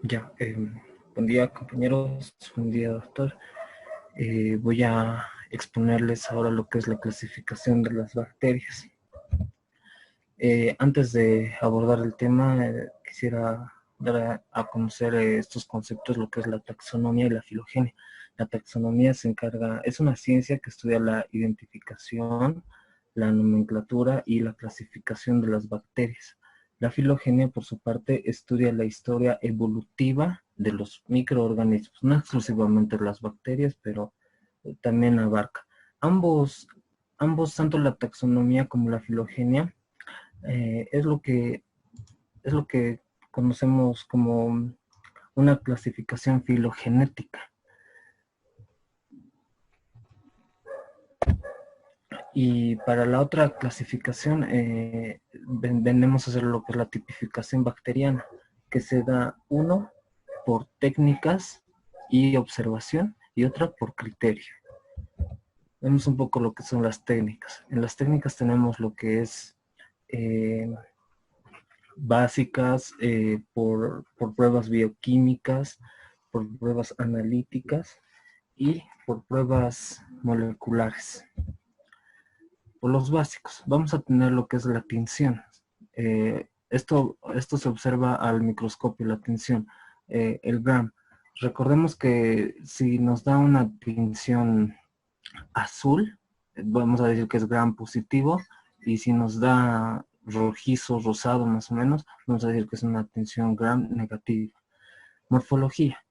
Ya, buen día compañeros, buen día doctor. Voy a exponerles ahora lo que es la clasificación de las bacterias. Antes de abordar el tema, quisiera dar a conocer estos conceptos, lo que es la taxonomía y la filogenia. La taxonomía es una ciencia que estudia la identificación, la nomenclatura y la clasificación de las bacterias. La filogenia, por su parte, estudia la historia evolutiva de los microorganismos, no exclusivamente las bacterias, pero también abarca. Ambos, tanto la taxonomía como la filogenia, es lo que conocemos como una clasificación filogenética. Y para la otra clasificación, vendemos a hacer lo que es la tipificación bacteriana, que se da uno por técnicas y observación y otra por criterio. Vemos un poco lo que son las técnicas. En las técnicas tenemos lo que es básicas, por pruebas bioquímicas, por pruebas analíticas y por pruebas moleculares. Por los básicos, vamos a tener lo que es la tinción. Esto se observa al microscopio, la tinción, el Gram. Recordemos que si nos da una tinción azul, vamos a decir que es Gram positivo, y si nos da rojizo, rosado más o menos, vamos a decir que es una tinción Gram negativa. Morfología.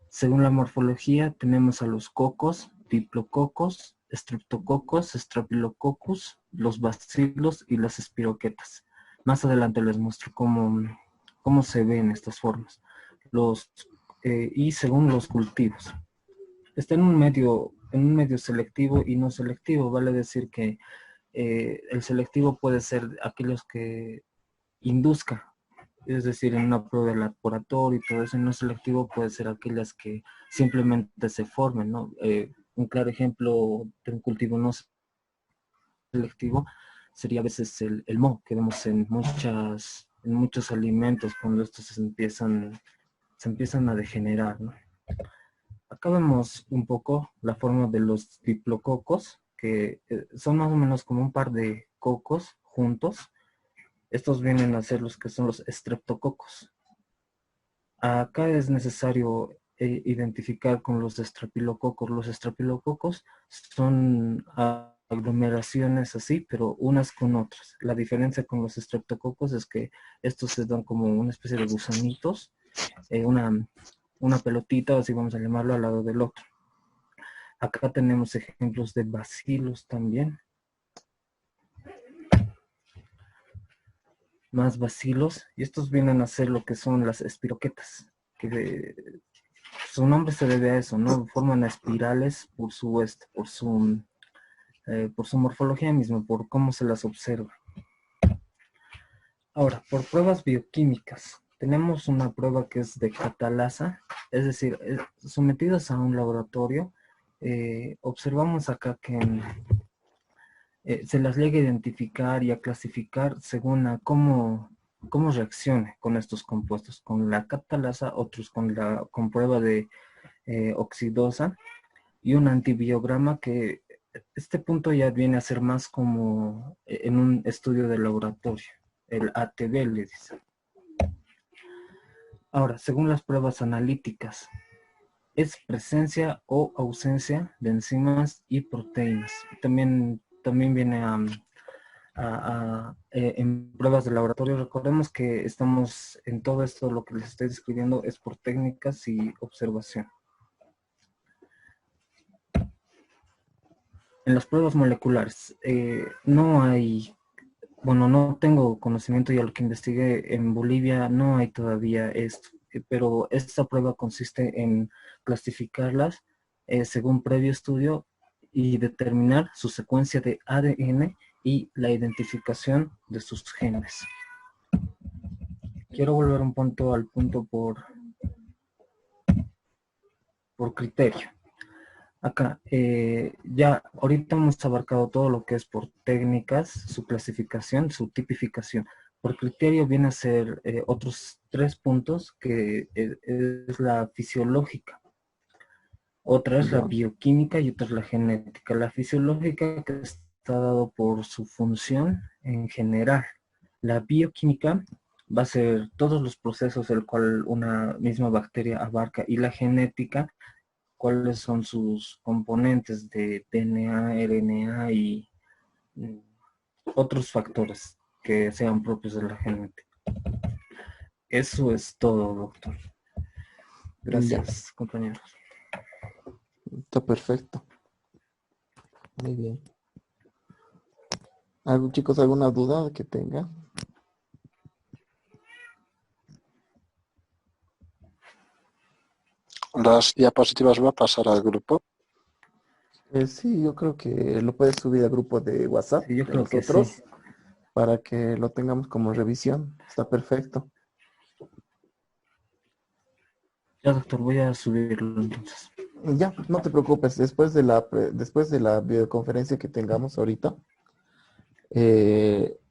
Según la morfología tenemos a los cocos, diplococos, streptococos, staphylococcus, los bacilos y las espiroquetas. Más adelante les muestro cómo se ven estas formas. Y según los cultivos. Está en un medio selectivo y no selectivo. Vale decir que el selectivo puede ser aquellos que induzca, es decir, en una prueba de laboratorio y todo eso. No selectivo puede ser aquellas que simplemente se formen, ¿no? Un claro ejemplo de un cultivo no selectivo sería a veces el moho, que vemos en muchos alimentos cuando estos se empiezan a degenerar, ¿no? Acá vemos un poco la forma de los diplococos, que son más o menos como un par de cocos juntos. Estos vienen a ser los que son los estreptococos. Acá es necesario identificar con los estrepilococos. Los estrepilococos son aglomeraciones así, pero unas con otras. La diferencia con los estreptococos es que estos se dan como una especie de gusanitos, una pelotita, así vamos a llamarlo, al lado del otro. Acá tenemos ejemplos de bacilos también. Más bacilos, y estos vienen a ser lo que son las espiroquetas, que su nombre se debe a eso, ¿no? Forman espirales por su morfología misma, por cómo se las observa. Ahora, por pruebas bioquímicas, tenemos una prueba que es de catalasa, es decir, sometidas a un laboratorio, observamos acá que se las llega a identificar y a clasificar según a cómo reaccione con estos compuestos. Con la catalasa, otros con prueba de oxidosa, y un antibiograma, que este punto ya viene a ser más como en un estudio de laboratorio, el ATB le dice. Ahora, según las pruebas analíticas, es presencia o ausencia de enzimas y proteínas. También viene en pruebas de laboratorio. Recordemos que estamos en todo esto, lo que les estoy describiendo es por técnicas y observación. En las pruebas moleculares, no tengo conocimiento, y a lo que investigué en Bolivia no hay todavía esto, pero esta prueba consiste en clasificarlas según previo estudio y determinar su secuencia de ADN y la identificación de sus genes. Quiero volver al punto por criterio. Acá, ya ahorita hemos abarcado todo lo que es por técnicas, su clasificación, su tipificación. Por criterio viene a ser otros 3 puntos, que es la fisiológica, otra es la Ya. bioquímica y otra es la genética. La fisiológica, que está dado por su función en general. La bioquímica va a ser todos los procesos el cual una misma bacteria abarca, y la genética, cuáles son sus componentes de DNA, RNA y otros factores que sean propios de la genética. Eso es todo, doctor. Ya, Gracias, compañeros. está perfecto. Muy bien. ¿Algún, chicos, alguna duda que tengan? Las diapositivas va a pasar al grupo. Sí, yo creo que lo puedes subir al grupo de WhatsApp Sí, yo de creo que sí. nosotros para que lo tengamos como revisión. Está perfecto. Ya, doctor, voy a subirlo entonces. Ya, no te preocupes. Después de la videoconferencia que tengamos ahorita,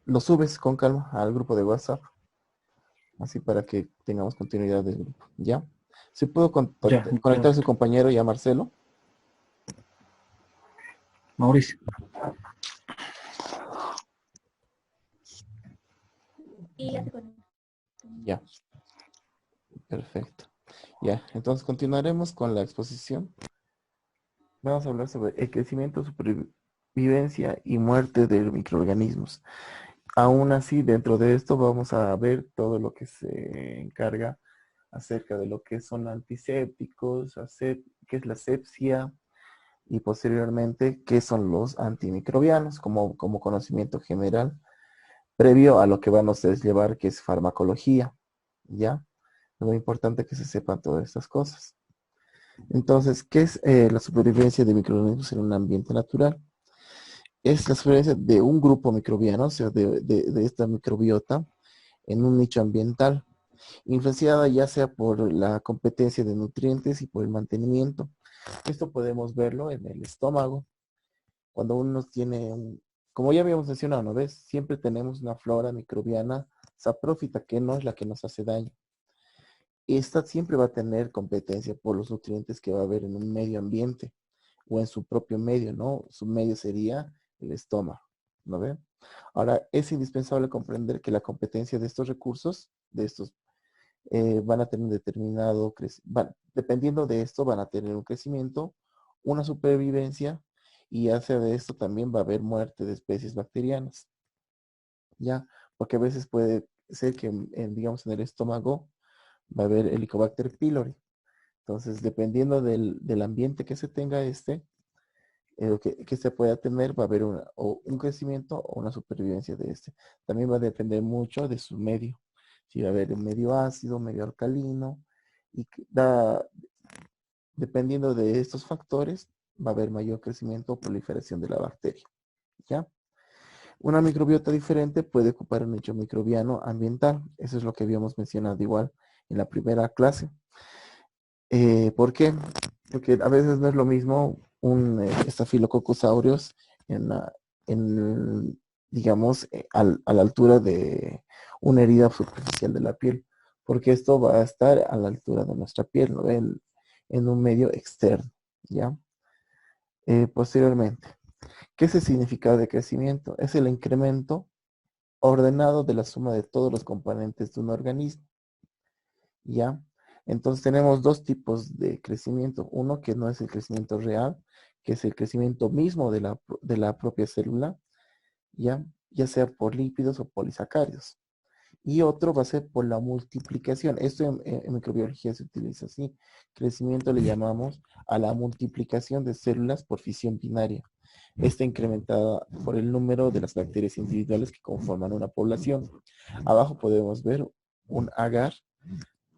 lo subes con calma al grupo de WhatsApp, así para que tengamos continuidad del grupo. ¿Ya? Si puedo Ya, ya, conectar a su doctor. compañero ya, Marcelo. Mauricio. Ya, perfecto. Ya, entonces continuaremos con la exposición. Vamos a hablar sobre el crecimiento, supervivencia y muerte de microorganismos. Aún así, dentro de esto vamos a ver todo lo que se encarga acerca de lo que son antisépticos, qué es la asepsia y posteriormente qué son los antimicrobianos como conocimiento general previo a lo que vamos a llevar, que es farmacología. ¿Ya? Es muy importante que se sepan todas estas cosas. Entonces, ¿qué es la supervivencia de microorganismos en un ambiente natural? Es la supervivencia de un grupo microbiano, o sea, de esta microbiota en un nicho ambiental, influenciada ya sea por la competencia de nutrientes y por el mantenimiento. Esto podemos verlo en el estómago. Cuando uno tiene como ya habíamos mencionado, ¿no ves? Siempre tenemos una flora microbiana saprófita, que no es la que nos hace daño. Esta siempre va a tener competencia por los nutrientes que va a haber en un medio ambiente o en su propio medio, ¿no? Su medio sería el estómago, ¿no ven? Ahora, es indispensable comprender que la competencia de estos recursos, van a tener un determinado, dependiendo de esto, van a tener un crecimiento, una supervivencia, y hacia de esto también va a haber muerte de especies bacterianas, ¿ya? Porque a veces puede ser que, digamos, en el estómago va a haber Helicobacter pylori. Entonces, dependiendo del ambiente que se tenga que se pueda tener, va a haber o un crecimiento o una supervivencia de este. También va a depender mucho de su medio. Si va a haber un medio ácido, medio alcalino, y dependiendo de estos factores, va a haber mayor crecimiento o proliferación de la bacteria. ¿Ya? Una microbiota diferente puede ocupar un nicho microbiano ambiental. Eso es lo que habíamos mencionado igual en la primera clase. ¿Por qué? Porque a veces no es lo mismo un Staphylococcus aureus en, digamos, a la altura de una herida superficial de la piel, porque esto va a estar a la altura de nuestra piel, ¿no? En un medio externo, ¿ya? Posteriormente, ¿qué es el significado de crecimiento? Es el incremento ordenado de la suma de todos los componentes de un organismo, ¿ya? Entonces tenemos dos tipos de crecimiento. Uno que no es el crecimiento real, que es el crecimiento mismo de la propia célula, ¿ya? Ya sea por lípidos o polisacáridos. Y otro va a ser por la multiplicación. Esto en microbiología se utiliza así. Crecimiento le llamamos a la multiplicación de células por fisión binaria. Esta incrementada por el número de las bacterias individuales que conforman una población. Abajo podemos ver un agar.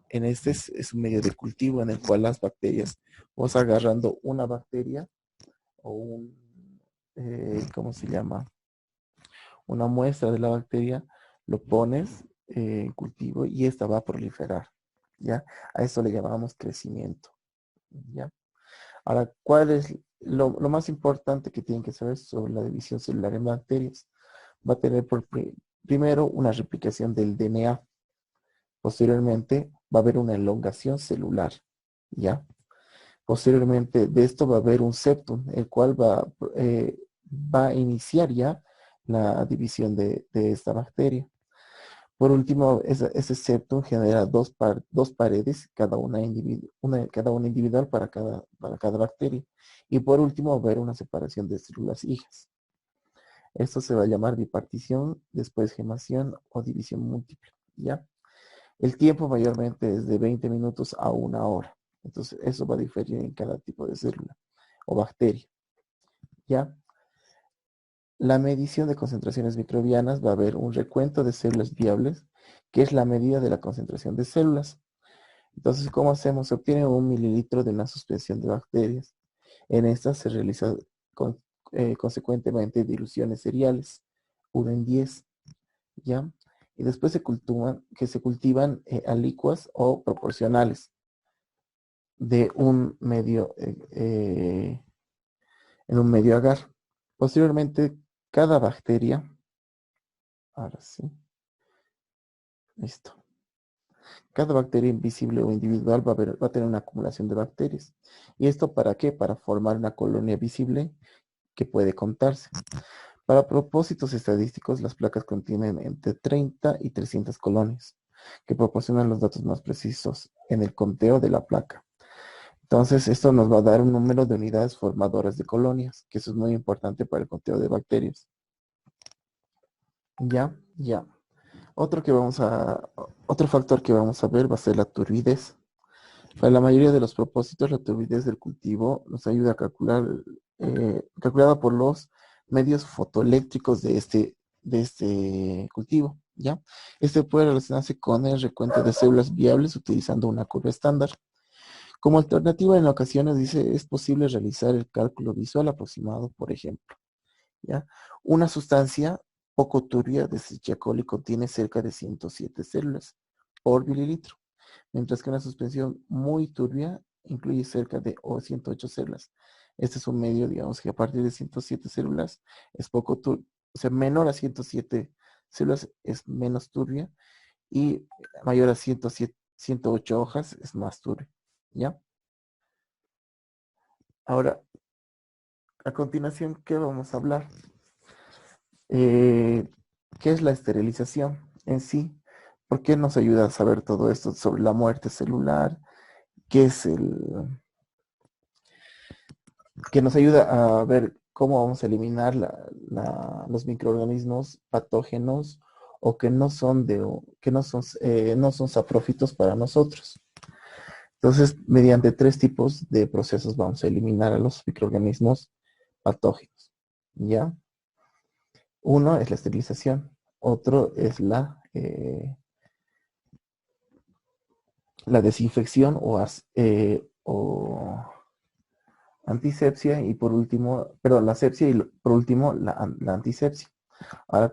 En este es un medio de cultivo en el cual las bacterias, vos agarrando una bacteria o ¿cómo se llama? Una muestra de la bacteria, lo pones en cultivo y esta va a proliferar, ¿ya? A esto le llamamos crecimiento, ¿ya? Ahora, ¿cuál es lo más importante que tienen que saber sobre la división celular en bacterias? Va a tener primero una replicación del DNA. Posteriormente va a haber una elongación celular, ¿ya? Posteriormente de esto va a haber un septum, el cual va a iniciar ya la división de esta bacteria. Por último, ese septum genera dos paredes, cada una individual para cada bacteria. Y por último, va a haber una separación de células hijas. Esto se va a llamar bipartición, después gemación o división múltiple, ¿ya? El tiempo mayormente es de 20 minutos a 1 hora. Entonces, eso va a diferir en cada tipo de célula o bacteria, ¿ya? La medición de concentraciones microbianas va a haber un recuento de células viables, que es la medida de la concentración de células. Entonces, ¿cómo hacemos? Se obtiene 1 mililitro de una suspensión de bacterias. En esta se realiza consecuentemente diluciones seriales, 1 en 10, ¿ya? Y después se cultivan alicuas o proporcionales de un medio, en un medio agar. Posteriormente, cada bacteria, ahora sí, listo. Cada bacteria invisible o individual va a tener una acumulación de bacterias. ¿Y esto para qué? Para formar una colonia visible que puede contarse. Para propósitos estadísticos, las placas contienen entre 30 y 300 colonias, que proporcionan los datos más precisos en el conteo de la placa. Entonces, esto nos va a dar un número de unidades formadoras de colonias, que eso es muy importante para el conteo de bacterias. Ya, ya. Otro factor que vamos a ver va a ser la turbidez. Para la mayoría de los propósitos, la turbidez del cultivo nos ayuda a calcular, calculada por los medios fotoeléctricos de este cultivo, ¿ya? Este puede relacionarse con el recuento de células viables utilizando una curva estándar. Como alternativa, en ocasiones dice, es posible realizar el cálculo visual aproximado, por ejemplo, ¿ya? Una sustancia poco turbia de Escherichia coli contiene cerca de 107 células por mililitro, mientras que una suspensión muy turbia incluye cerca de 108 células. Este es un medio, digamos, que a partir de 107 células es poco turbio, o sea, menor a 107 células es menos turbia y mayor a 107, 108 hojas es más turbio, ¿ya? Ahora, a continuación, ¿qué vamos a hablar? Eh, ¿Qué es la esterilización en sí? ¿Por qué nos ayuda a saber todo esto sobre la muerte celular? ¿Qué es que nos ayuda a ver cómo vamos a eliminar los microorganismos patógenos o que no son no son saprófitos para nosotros? Entonces, mediante 3 tipos de procesos vamos a eliminar a los microorganismos patógenos, ¿ya? Uno es la esterilización, otro es la desinfección o antisepsia y por último, perdón, la sepsia y por último la antisepsia. Ahora,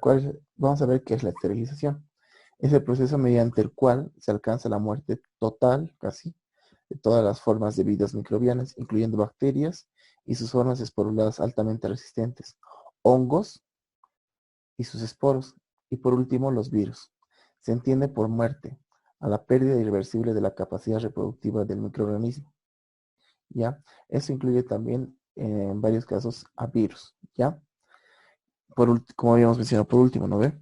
vamos a ver qué es la esterilización. Es el proceso mediante el cual se alcanza la muerte total, casi, de todas las formas de vidas microbianas, incluyendo bacterias y sus formas esporuladas altamente resistentes, hongos y sus esporos, y por último los virus. Se entiende por muerte a la pérdida irreversible de la capacidad reproductiva del microorganismo, ¿ya? Eso incluye también, en varios casos, a virus, ¿ya? Como habíamos mencionado por último, ¿no ve?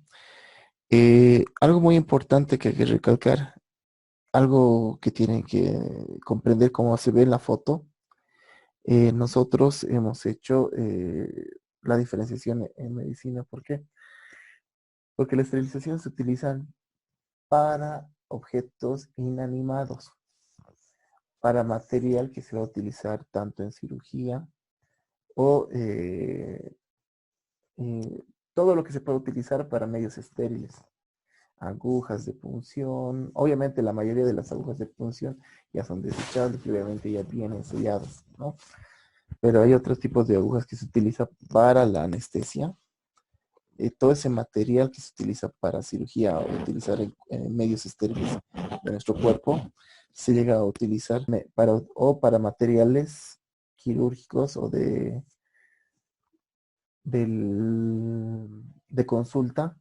Algo muy importante que hay que recalcar, algo que tienen que comprender cómo se ve en la foto, nosotros hemos hecho la diferenciación en medicina. ¿Por qué? Porque la esterilización se utiliza para objetos inanimados, para material que se va a utilizar tanto en cirugía o todo lo que se puede utilizar para medios estériles. Agujas de punción, obviamente la mayoría de las agujas de punción ya son desechables y obviamente ya vienen selladas, ¿no? Pero hay otros tipos de agujas que se utilizan para la anestesia. Todo ese material que se utiliza para cirugía o utilizar en medios estériles de nuestro cuerpo se llega a utilizar para materiales quirúrgicos o de consulta